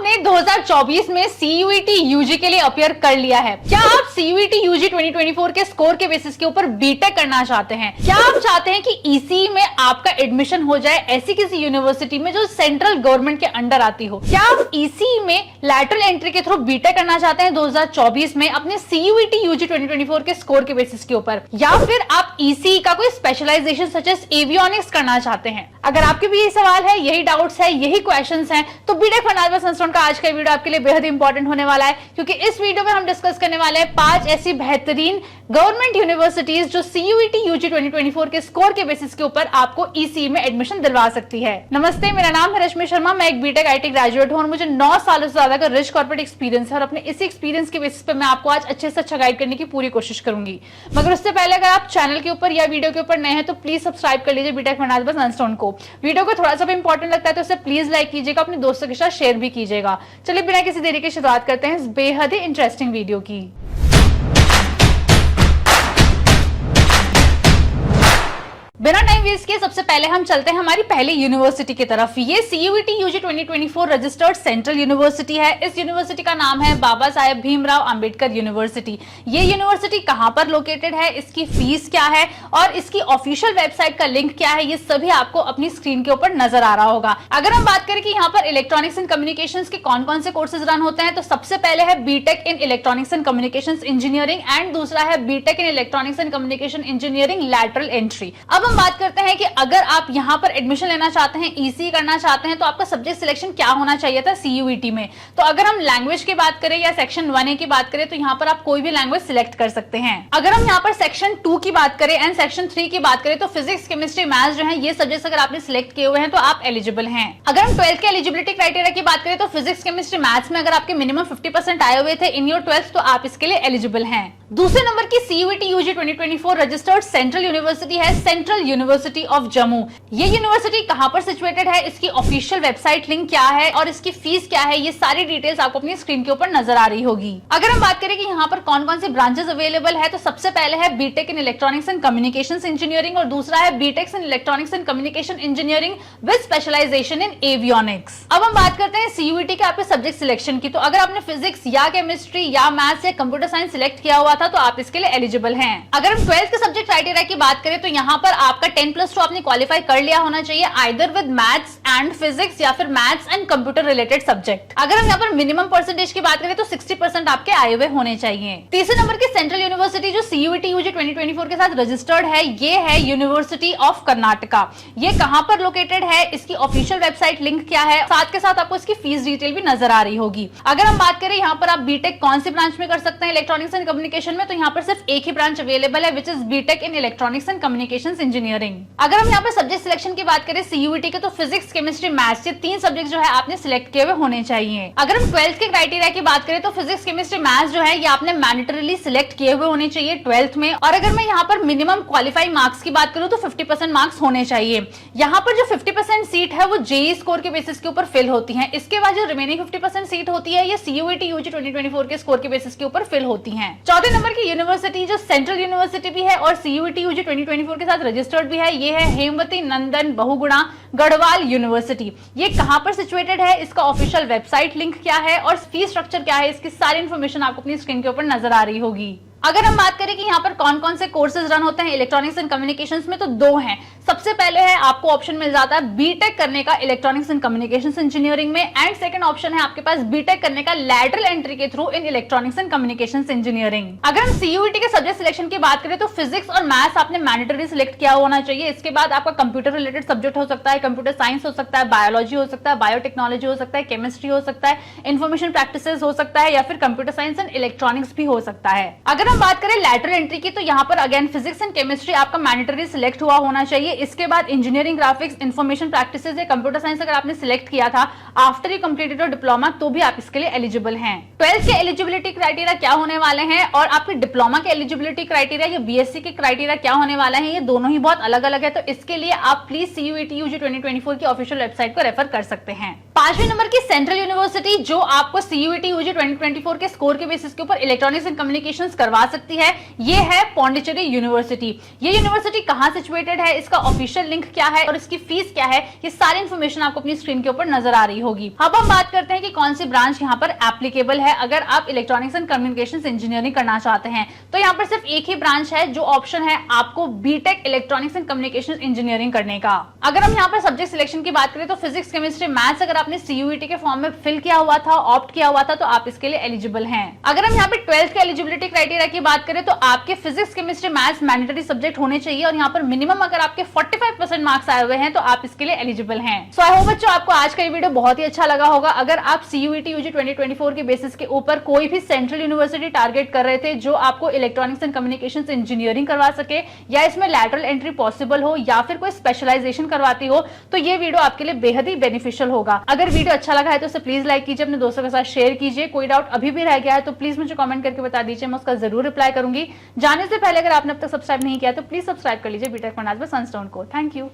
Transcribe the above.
आपने 2024 में CUET UG के लिए अपियर कर लिया है। क्या आप CUET यूजी 2024 के स्कोर के बेसिस के ऊपर बीटेक करना चाहते हैं? क्या आप चाहते हैं कि ECE में आपका एडमिशन हो जाए ऐसी किसी यूनिवर्सिटी में जो सेंट्रल गवर्नमेंट के अंडर आती हो? क्या आप ECE में लैटरल एंट्री के थ्रू बीटेक करना चाहते हैं 2024 में अपने CUET यूजी 2024 के स्कोर के बेसिस के ऊपर, या फिर आप ECE का कोई स्पेशलाइजेशन सच एज एवियोनिक्स करना चाहते हैं? अगर आपके भी यही सवाल है, यही डाउट्स है, यही क्वेश्चंस हैं, तो बीटेक फर्नांडिस संस्थान का आज का वीडियो आपके लिए बेहद इंपॉर्टेंट होने वाला है, क्योंकि इस वीडियो में हम डिस्कस करने वाले हैं 5 ऐसी बेहतरीन गवर्नमेंट यूनिवर्सिटीज जो CUET यूजी 2024 के स्कोर के बेसिस के ऊपर आपको ECE में एडमिशन दिलवा सकती है। नमस्ते, मेरा नाम है रश्मि शर्मा, मैं एक बीटेक IT ग्रेजुएट हूं और मुझे 9 सालों से ज्यादा का रिच कॉर्पोरेट एक्सपीरियंस है और अपने इसी एक्सपीरियंस के बेसिस पे मैं आपको आज अच्छे से अच्छा गाइड करने की पूरी कोशिश करूंगी। मगर उससे पहले अगर आप चैनल के ऊपर या वीडियो के ऊपर नए हैं तो प्लीज सब्सक्राइब कर लीजिए बीटेक फर्नांडिस संस्थान को। वीडियो को थोड़ा सा भी इंपॉर्टेंट लगता है तो उसे प्लीज लाइक कीजिएगा, अपने दोस्तों के साथ शेयर भी कीजिएगा। चलिए बिना किसी देरी के शुरुआत करते हैं इस बेहद ही इंटरेस्टिंग वीडियो की। बिना टाइम वेस्ट किए सबसे पहले हम चलते हैं हमारी पहली यूनिवर्सिटी की तरफ। ये CUET UG 2024 registered central university है। इस यूनिवर्सिटी का नाम है बाबा साहेब भीमराव अंबेडकर यूनिवर्सिटी। ये यूनिवर्सिटी कहां पर लोकेटेड है, इसकी फीस क्या है और इसकी ऑफिशियल वेबसाइट का लिंक क्या है, ये सभी आपको अपनी स्क्रीन के ऊपर नजर आ रहा होगा। अगर हम बात करें कि यहाँ पर इलेक्ट्रॉनिक्स एंड कम्युनिकेशंस के कौन कौन से कोर्सेज रन होते हैं, तो सबसे पहले है B Tech in electronics and communications engineering and दूसरा है B Tech in electronics and communication engineering lateral entry. अब हम बात करते हैं कि अगर आप यहां पर एडमिशन लेना चाहते हैं, ECE करना चाहते हैं, तो आपका सब्जेक्ट सिलेक्शन क्या होना चाहिए था CUET में। तो अगर हम लैंग्वेज की बात करें या सेक्शन 1A की बात करें तो यहां पर आप कोई भी लैंग्वेज सिलेक्ट कर सकते हैं। अगर हम यहां पर सेक्शन 2 की बात करें एंड सेक्शन 3 की बात करें तो फिजिक्स, केमिस्ट्री, मैथ्स जो है ये सब्जेक्ट्स अगर आपने सिलेक्ट किए हुए हैं तो आप एलिजिबल हैं। अगर हम 12th के एलिजिबिलिटी क्राइटेरिया की बात करें तो फिजिक्स, केमिस्ट्री, मैथ्स में अगर आपके मिनिमम 50% आए हुए थे इन योर 12th तो आप इसके लिए एलिजिबल हैं। दूसरे नंबर की CUET UG 2024 registered central university है सेंट्रल यूनिवर्सिटी ऑफ जम्मू। ये यूनिवर्सिटी कहां पर सिचुएटेड है, इसकी ऑफिशियल वेबसाइट लिंक क्या है और इसकी फीस क्या है, ये सारी डिटेल्स आपको अपनी स्क्रीन के ऊपर नजर आ रही होगी। अगर हम बात करें कि यहाँ पर कौन कौन से ब्रांचेस अवेलेबल है, तो सबसे पहले है B Tech in electronics and communications engineering और दूसरा है B Tech in electronics and communication engineering with specialisation in avionics. अब हम बात करते हैं CUET के आपके सब्जेक्ट सिलेक्शन की। तो अगर आपने फिजिक्स या केमिस्ट्री या मैथ्स या कंप्यूटर साइंस सिलेक्ट किया हुआ था तो आप इसके लिए एलिजिबल हैं। अगर हम 12th के सब्जेक्ट क्राइटेरिया की बात करें तो यहाँ पर आपका 10+2 आपने क्वालिफाई कर लिया होना चाहिए either with maths and physics या फिर maths and computer related subject. अगर हम यहाँ पर मिनिमम परसेंटेज की बात करें तो 60% आपके आए हुए होने चाहिए। तीसरे नंबर की सेंट्रल यूनिवर्सिटी जो CUET यूजी 2024 के साथ रजिस्टर्ड है ये है यूनिवर्सिटी ऑफ कर्नाटका। ये कहां पर लोकेटेड है, इसकी ऑफिशियल वेबसाइट लिंक क्या है, साथ के साथ आपको इसकी फीस डिटेल भी नजर आ रही होगी। अगर हम बात करें यहाँ पर आप बीटेक कौन सी ब्रांच में कर सकते हैं इलेक्ट्रॉनिक्स एंड कम्युनिकेशन में, तो यहाँ पर सिर्फ एक ही ब्रांच अवेलेबल है which is BTech in electronics and communications engineering. अगर हम यहाँ पर सब्जेक्ट सिलेक्शन की बात करें CUET के तो फिजिक्स, केमिस्ट्री, मैथ्स ये 3 सब्जेक्ट जो है आपने सिलेक्ट किए हुए होने चाहिए। अगर हम 12th के क्राइटेरिया की बात करें तो फिजिक्स, केमिस्ट्री, मैथ्स जो है ये आपने मैंडेटरीली सिलेक्ट किए हुए होने चाहिए 12th में। और अगर मैं यहाँ पर मिनिमम क्वालिफाई मार्क्स की बात करूं तो 50% मार्क्स होने चाहिए। यहाँ पर जो 50% सीट है वो JEE स्कोर के बेसिस के ऊपर फिल होती है। इसके बाद जो रिमेनिंग 50% सीट होती है ये CUET यूजी 2024 के स्कोर के बेसिस के ऊपर फिल होती है। चौथे नंबर की यूनिवर्सिटी जो सेंट्रल यूनिवर्सिटी भी है और CUET यूजी 2024 के साथ रजिस्टर्ड भी है, ये है हेमवती नंदन बहुगुणा गढ़वाल यूनिवर्सिटी। ये कहां पर सिचुएटेड है, इसका ऑफिशियल वेबसाइट लिंक क्या है और फीस स्ट्रक्चर क्या है, इसकी सारी इंफॉर्मेशन आपको अपनी स्क्रीन के ऊपर नजर आ रही होगी। अगर हम बात करें कि यहाँ पर कौन कौन से कोर्सेज रन होते हैं इलेक्ट्रॉनिक्स एंड कम्युनिकेशंस में, तो 2 हैं। सबसे पहले है आपको ऑप्शन मिल जाता है बीटेक करने का इलेक्ट्रॉनिक्स एंड कम्युनिकेशंस इंजीनियरिंग में एंड सेकंड ऑप्शन है आपके पास बीटेक करने का लैटरल एंट्री के through in electronics and communications engineering. अगर हम CUET के सब्जेक्ट सिलेक्शन की बात करें तो फिजिक्स और मैथ्स आपने मैंडेटरी सिलेक्ट किया होना चाहिए। इसके बाद आपका कंप्यूटर रिलेटेड सब्जेक्ट हो सकता है, कंप्यूटर साइंस हो सकता है, बायोलॉजी हो सकता है, बायोटेक्नोलॉजी हो सकता है, केमिस्ट्री हो सकता है, इंफॉर्मेशन प्रैक्टिसेस हो सकता है या फिर कंप्यूटर साइंस एंड इलेक्ट्रॉनिक्स भी हो सकता है। अगर हम बात करें लैटरल एंट्री की तो यहाँ पर अगेन फिजिक्स एंड केमिस्ट्री आपका मैंडेटरी सिलेक्ट हुआ होना चाहिए। इसके बाद इंजीनियरिंग, ग्राफिक्स, इंफॉर्मेशन प्रैक्टिसेस या कंप्यूटर साइंस अगर आपने सिलेक्ट किया था after you completed your diploma तो भी आप इसके लिए एलिजिबल हैं। 12th के एलिजिबिलिटी क्राइटेरिया क्या होने वाले हैं और आपके डिप्लोमा के एलिजिबिलिटी क्राइटेरिया या BSc के क्राइटेरिया क्या होने वाला है, ये दोनों ही बहुत अलग अलग है। तो इसके लिए आप प्लीज CUET यूजी 2024 की ऑफिशियल वेबसाइट को रेफर कर सकते हैं। 5वें नंबर की सेंट्रल यूनिवर्सिटी जो आपको सीयूईटी यूजी 2024 के स्कोर के बेसिस के ऊपर इलेक्ट्रॉनिक्स एंड कम्युनिकेशंस करवा सकती है, ये है पौंडीचेरी यूनिवर्सिटी। ये यूनिवर्सिटी कहां सिचुएटेड है, इसका ऑफिशियल लिंक क्या है और इसकी फीस क्या है, ये सारी इंफॉर्मेशन आपको अपनी स्क्रीन के ऊपर नजर आ रही होगी। अब हम बात करते हैं कि कौन सी ब्रांच यहाँ पर एप्लीकेबल है अगर आप इलेक्ट्रॉनिक्स एंड कम्युनिकेशंस इंजीनियरिंग करना चाहते हैं। तो यहाँ पर सिर्फ एक ही ब्रांच है जो ऑप्शन है आपको BTech electronics and communication engineering करने का। अगर हम यहाँ पर सब्जेक्ट सिलेक्शन की बात करें तो फिजिक्स, केमिस्ट्री, मैथ्स अगर आपने सीयूईटी के फॉर्म में फिल किया हुआ था, ऑप्ट किया हुआ था, तो आप इसके लिए एलिजिबल हैं। अगर हम यहाँ पे 12th के एलिजिबिलिटी क्राइटेरिया की बात करें तो आपके physics, chemistry, maths mandatory subject होने चाहिए और यहाँ पर मिनिमम अगर आपके 45% मार्क्स आए हुए हैं तो आप इसके लिए एलिजिबल हैं। सो आई होप बच्चों आपको आज का ये वीडियो बहुत ही अच्छा लगा होगा। अगर आप सीयूईटी यूजी 2024 के बेसिस के ऊपर कोई भी सेंट्रल यूनिवर्सिटी टारगेट कर रहे थे जो आपको इलेक्ट्रॉनिक्स एंड कम्युनिकेशंस इंजीनियरिंग करवा सके या इसमें लैटरल एंट्री पॉसिबल हो या फिर कोई स्पेशलाइजेशन करवाती हो, तो ये वीडियो आपके लिए बेहद ही बेनिफिशियल होगा। अगर वीडियो अच्छा लगा है तो उसे प्लीज लाइक कीजिए, अपने दोस्तों के साथ शेयर कीजिए। कोई डाउट अभी भी रह गया है तो प्लीज मुझे कमेंट करके बता दीजिए, मैं उसका जरूर रिप्लाई करूंगी। जाने से पहले अगर आपने अब तक सब्सक्राइब नहीं किया तो प्लीज सब्सक्राइब कर लीजिए बीटेक फर्नाज बाय सनस्टोन को। Thank you.